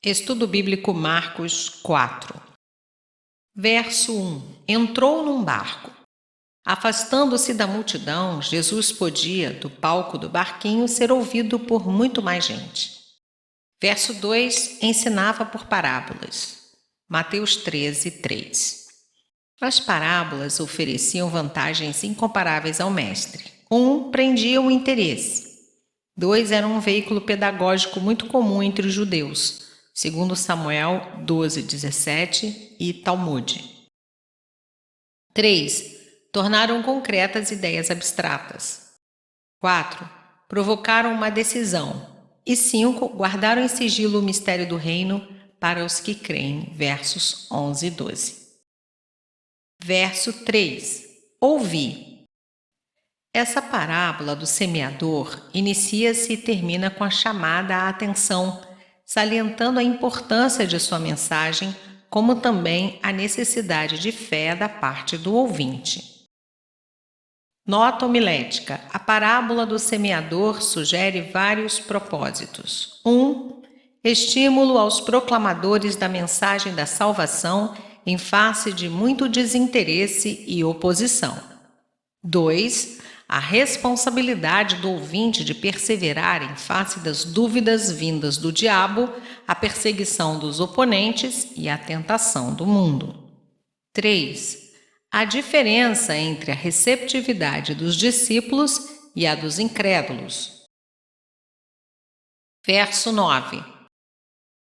Estudo Bíblico Marcos 4. Verso 1. Entrou num barco. Afastando-se da multidão, Jesus podia, do palco do barquinho, ser ouvido por muito mais gente. Verso 2. Ensinava por parábolas. Mateus 13, 3. As parábolas ofereciam vantagens incomparáveis ao mestre. 1. Prendia o interesse. 2. Era um veículo pedagógico muito comum entre os judeus, segundo Samuel 12, 17 e Talmude. 3. Tornaram concretas ideias abstratas. 4. Provocaram uma decisão. E 5. Guardaram em sigilo o mistério do reino para os que creem. Versos 11 e 12. Verso 3. Ouvi. Essa parábola do semeador inicia-se e termina com a chamada à atenção, salientando a importância de sua mensagem, como também a necessidade de fé da parte do ouvinte. Nota homilética: a parábola do semeador sugere vários propósitos. 1. Estímulo aos proclamadores da mensagem da salvação em face de muito desinteresse e oposição. 2. A responsabilidade do ouvinte de perseverar em face das dúvidas vindas do diabo, a perseguição dos oponentes e a tentação do mundo. 3. A diferença entre a receptividade dos discípulos e a dos incrédulos. Verso 9.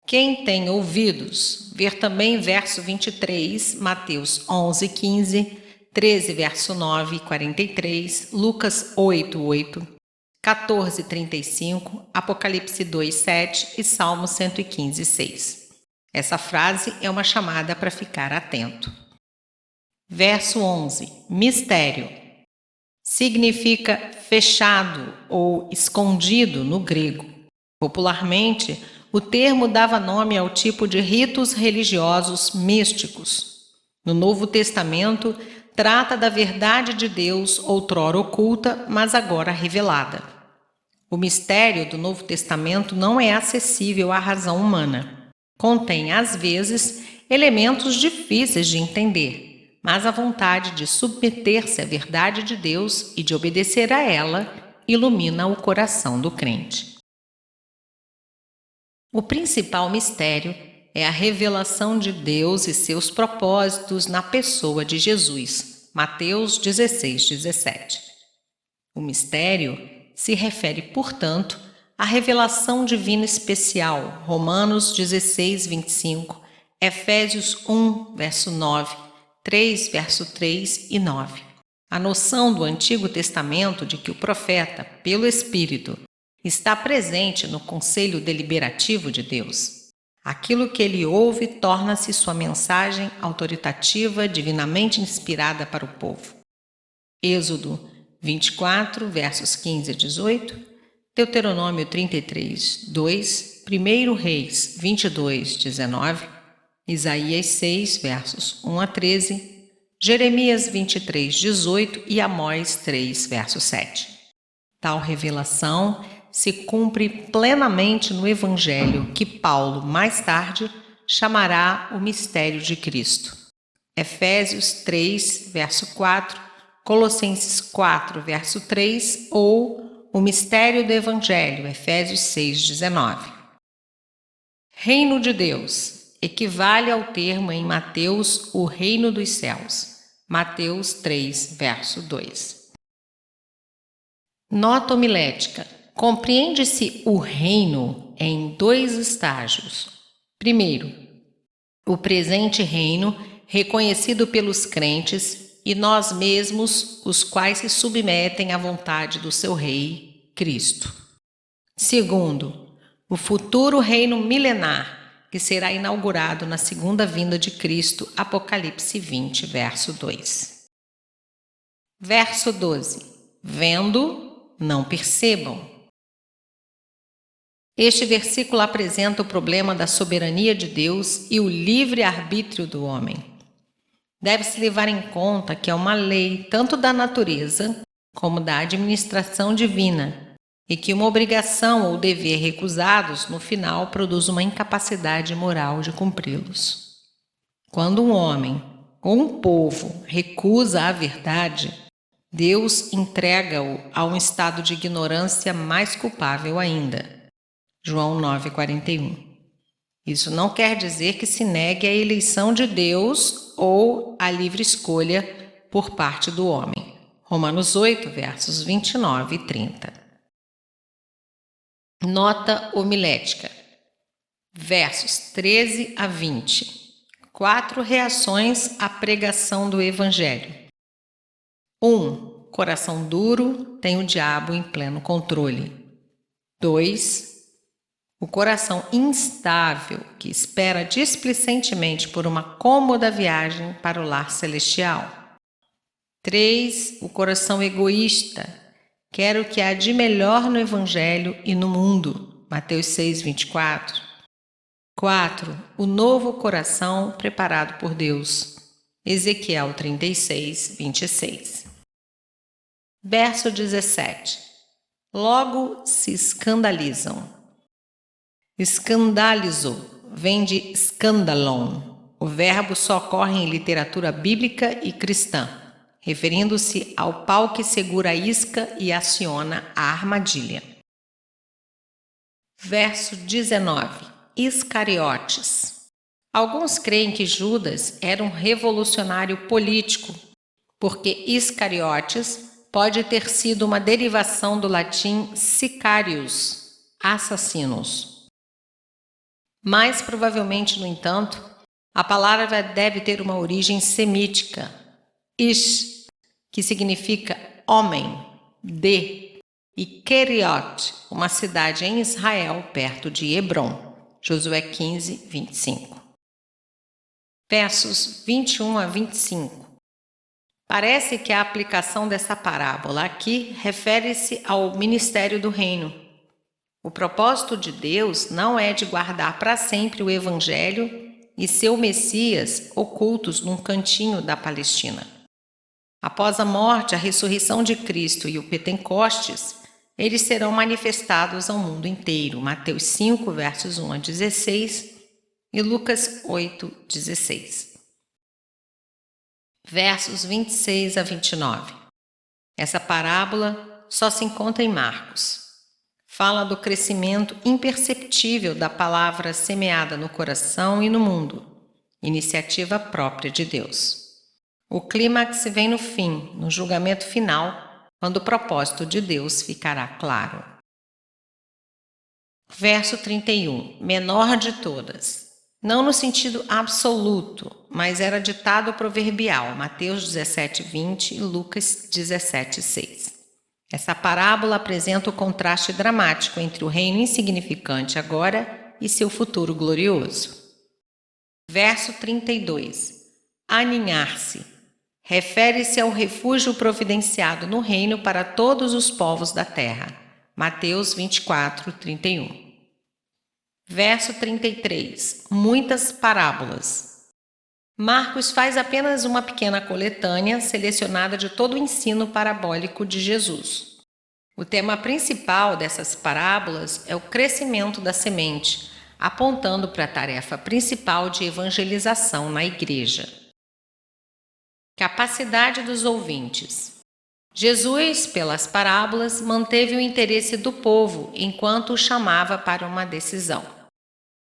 Quem tem ouvidos, ver também verso 23, Mateus 11, 15, 13, verso 9 e 43, Lucas 8, 8, 14, 35, Apocalipse 2, 7 e Salmo 115, 6. Essa frase é uma chamada para ficar atento. Verso 11. Mistério. Significa fechado ou escondido no grego. Popularmente, o termo dava nome ao tipo de ritos religiosos místicos. No Novo Testamento, trata da verdade de Deus outrora oculta, mas agora revelada. O mistério do Novo Testamento não é acessível à razão humana. Contém, às vezes, elementos difíceis de entender, mas a vontade de submeter-se à verdade de Deus e de obedecer a ela ilumina o coração do crente. O principal mistério é a revelação de Deus e seus propósitos na pessoa de Jesus. Mateus 16, 17. O mistério se refere, portanto, à revelação divina especial. Romanos 16, 25, Efésios 1, verso 9, 3, verso 3 e 9. A noção do Antigo Testamento de que o profeta, pelo Espírito, está presente no conselho deliberativo de Deus. Aquilo que ele ouve torna-se sua mensagem autoritativa, divinamente inspirada para o povo. Êxodo 24, versos 15 a 18, Deuteronômio 33, 2, 1 Reis 22, 19, Isaías 6, versos 1 a 13, Jeremias 23, 18 e Amós 3, verso 7. Tal revelação se cumpre plenamente no Evangelho que Paulo, mais tarde, chamará o mistério de Cristo. Efésios 3, verso 4, Colossenses 4, verso 3 ou o mistério do Evangelho, Efésios 6, 19. Reino de Deus equivale ao termo em Mateus, o reino dos céus. Mateus 3, verso 2. Nota homilética. Compreende-se o reino em dois estágios. Primeiro, o presente reino, reconhecido pelos crentes e nós mesmos, os quais se submetem à vontade do seu Rei, Cristo. Segundo, o futuro reino milenar, que será inaugurado na segunda vinda de Cristo, Apocalipse 20, verso 2. Verso 12. Vendo, não percebam. Este versículo apresenta o problema da soberania de Deus e o livre-arbítrio do homem. Deve-se levar em conta que é uma lei tanto da natureza como da administração divina e que uma obrigação ou dever recusados, no final, produz uma incapacidade moral de cumpri-los. Quando um homem ou um povo recusa a verdade, Deus entrega-o a um estado de ignorância mais culpável ainda. João 9,41. Isso não quer dizer que se negue a eleição de Deus ou a livre escolha por parte do homem. Romanos 8, versos 29 e 30. Nota homilética. Versos 13 a 20. 4 reações à pregação do Evangelho. 1. Coração duro tem o diabo em pleno controle. 2. O coração instável que espera displicentemente por uma cômoda viagem para o lar celestial. 3. O coração egoísta quer o que há de melhor no Evangelho e no mundo. Mateus 6, 24. 4. O novo coração preparado por Deus. Ezequiel 36, 26. Verso 17. Logo se escandalizam. Escandalizo vem de scandalon. O verbo só ocorre em literatura bíblica e cristã, referindo-se ao pau que segura a isca e aciona a armadilha. Verso 19. Iscariotes. Alguns creem que Judas era um revolucionário político, porque Iscariotes pode ter sido uma derivação do latim sicarius, assassinos. Mais provavelmente, no entanto, a palavra deve ter uma origem semítica, ish, que significa homem, e Keriot, uma cidade em Israel perto de Hebron. Josué 15, 25. Versos 21 a 25. Parece que a aplicação dessa parábola aqui refere-se ao ministério do reino. O propósito de Deus não é de guardar para sempre o Evangelho e seu Messias ocultos num cantinho da Palestina. Após a morte, a ressurreição de Cristo e o Pentecostes, eles serão manifestados ao mundo inteiro. Mateus 5, versos 1 a 16 e Lucas 8, 16. Versos 26 a 29. Essa parábola só se encontra em Marcos. Fala do crescimento imperceptível da palavra semeada no coração e no mundo, iniciativa própria de Deus. O clímax vem no fim, no julgamento final, quando o propósito de Deus ficará claro. Verso 31. Menor de todas. Não no sentido absoluto, mas era ditado proverbial, Mateus 17, 20 e Lucas 17, 6. Essa parábola apresenta o contraste dramático entre o reino insignificante agora e seu futuro glorioso. Verso 32. Aninhar-se. Refere-se ao refúgio providenciado no reino para todos os povos da terra. Mateus 24, 31. Verso 33. Muitas parábolas. Marcos faz apenas uma pequena coletânea selecionada de todo o ensino parabólico de Jesus. O tema principal dessas parábolas é o crescimento da semente, apontando para a tarefa principal de evangelização na igreja. Capacidade dos ouvintes. Jesus, pelas parábolas, manteve o interesse do povo enquanto o chamava para uma decisão.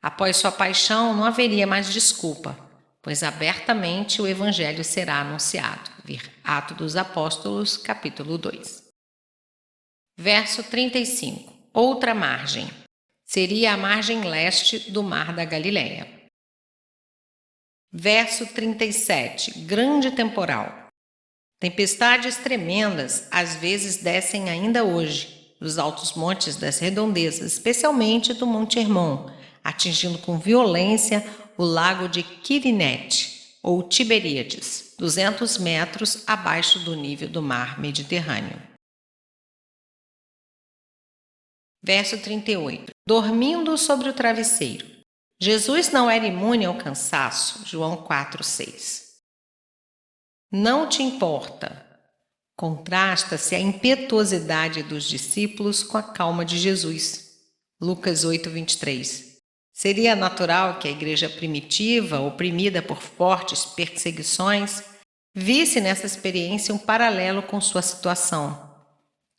Após sua paixão, não haveria mais desculpa, pois abertamente o Evangelho será anunciado. Ver Atos dos Apóstolos, capítulo 2. Verso 35. Outra margem. Seria a margem leste do Mar da Galileia. Verso 37. Grande temporal. Tempestades tremendas às vezes descem ainda hoje, dos altos montes das redondezas, especialmente do Monte Hermon, atingindo com violência o lago de Quirinete, ou Tiberíades, 200 metros abaixo do nível do mar Mediterrâneo. Verso 38. Dormindo sobre o travesseiro. Jesus não era imune ao cansaço. João 4, 6. Não te importa. Contrasta-se a impetuosidade dos discípulos com a calma de Jesus. Lucas 8:23. Seria natural que a igreja primitiva, oprimida por fortes perseguições, visse nessa experiência um paralelo com sua situação.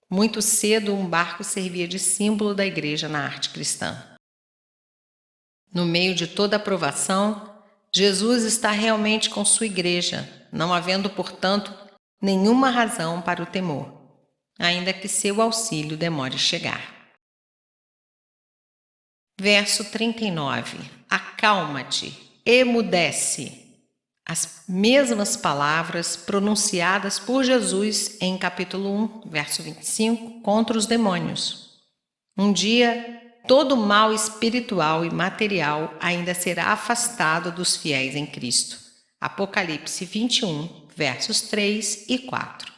Muito cedo, um barco servia de símbolo da igreja na arte cristã. No meio de toda a provação, Jesus está realmente com sua igreja, não havendo, portanto, nenhuma razão para o temor, ainda que seu auxílio demore chegar. Verso 39. Acalma-te, emudece. As mesmas palavras pronunciadas por Jesus em capítulo 1, verso 25, contra os demônios. Um dia, todo mal espiritual e material ainda será afastado dos fiéis em Cristo. Apocalipse 21, versos 3 e 4.